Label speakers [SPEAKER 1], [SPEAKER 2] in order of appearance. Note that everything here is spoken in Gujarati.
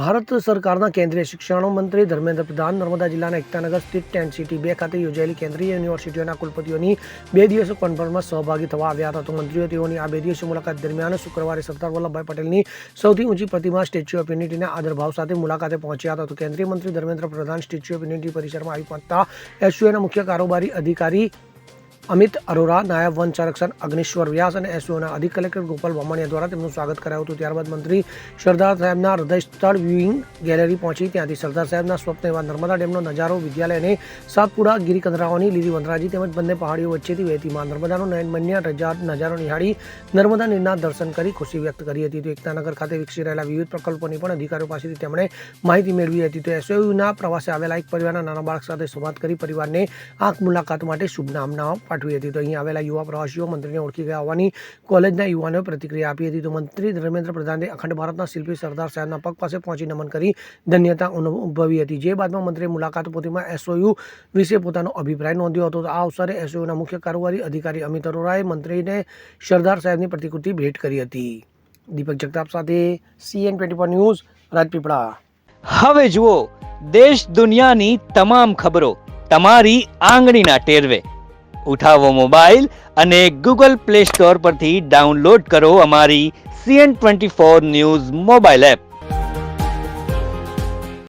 [SPEAKER 1] ભારત સરકારના કેન્દ્રીય શિક્ષણ મંત્રી ધર્મેન્દ્ર પ્રધાન નર્મદા જિલ્લાના એકતાનગર સ્થિત ટેન્ટ સિટી 2 ખાતે યોજાયેલી કેન્દ્રીય યુનિવર્સિટીઓના કુલપતિઓની 2 દિવસીય કોન્ફરન્સમાં સહભાગી થવા આવ્યા હતા. તો મંત્રીઓ તેઓની આ 2 દિવસીય મુલાકાત દરમિયાન શુક્રવારે સરદાર વલ્લભભાઈ પટેલની સૌથી ઊંચી પ્રતિમા સ્ટેચ્યુ ઓફ યુનિટીના આદરભાવ સાથે મુલાકાતે પહોંચ્યા હતા. તો કેન્દ્રીય મંત્રી Dharmendra Pradhan statue of unity પરિસરમાં આવી પહોંચતા એસયુએના મુખ્ય કારોબારી અધિકારી અમિત અરોરા, નાયબ વન સંરક્ષક અગ્નિશ્વર વ્યાસ અને એસયુના અધિક કલેક્ટર ગોપાલ બામણિયા દ્વારા તેમનું સ્વાગત કરાયું હતું. ત્યારબાદ મંત્રી સરદાર સાહેબના હૃદય સ્થળ વ્યુઇંગ ગેલેરી પહોંચી ત્યાંથી સરદાર સાહેબના સ્વપ્ન એવા નર્મદા ડેમનો નજારો, વિદ્યાલય અને સાતપુડા ગિરિકંદરાઓની લીલી વનરાજી તેમજ બંને પહાડીઓ વચ્ચેથી વહેતી માં નર્મદાનો નયનમન્ય નજારો નિહાળી નર્મદા નીરના દર્શન કરી ખુશી વ્યક્ત કરી હતી. તો એકતાનગર ખાતે વિકસી રહેલા વિવિધ પ્રકલ્પોની પણ અધિકારીઓ પાસેથી તેમણે માહિતી મેળવી હતી. તો એસયુના પ્રવાસે આવેલા એક પરિવારના નાના બાળક સાથે સંવાદ કરી પરિવારને આ મુલાકાત માટે શુભકામનાઓ પાઠવી હતી. તો અહીં આવેલા યુવા પ્રવાસીઓ મંત્રીને ઓળખી ગયા હોવાની કોલેજના યુવાનોએ પ્રતિક્રિયા આપી હતી. તો મંત્રી ધર્મેન્દ્ર પ્રધાને અખંડ ભારતના શિલ્પી સરદાર સાહેબના પગ પાસે પહોંચી નમન કરી ધન્યતા અનુભવી હતી. જે બાદમાં મંત્રીએ મુલાકાત પોથીમાં એસઓયુ વિશે પોતાનો અભિપ્રાય નોંધ્યો હતો. આ અવસરે એસઓયુના મુખ્ય કારોબારી અધિકારી અમિત અરોરાએ મંત્રીને સરદાર સાહેબની પ્રતિકૃતિ ભેટ કરી હતી. દીપક જગતાપ સાથે CN24 ન્યૂઝ, રાજપીપળા.
[SPEAKER 2] હવે જુઓ દેશ દુનિયાની તમામ ખબરો તમારી આંગળીના ટેરવે. ઉઠાવો મોબાઈલ અને ગૂગલ પ્લે સ્ટોર પરથી ડાઉનલોડ કરો અમારી CN24 ન્યૂઝ મોબાઈલ એપ.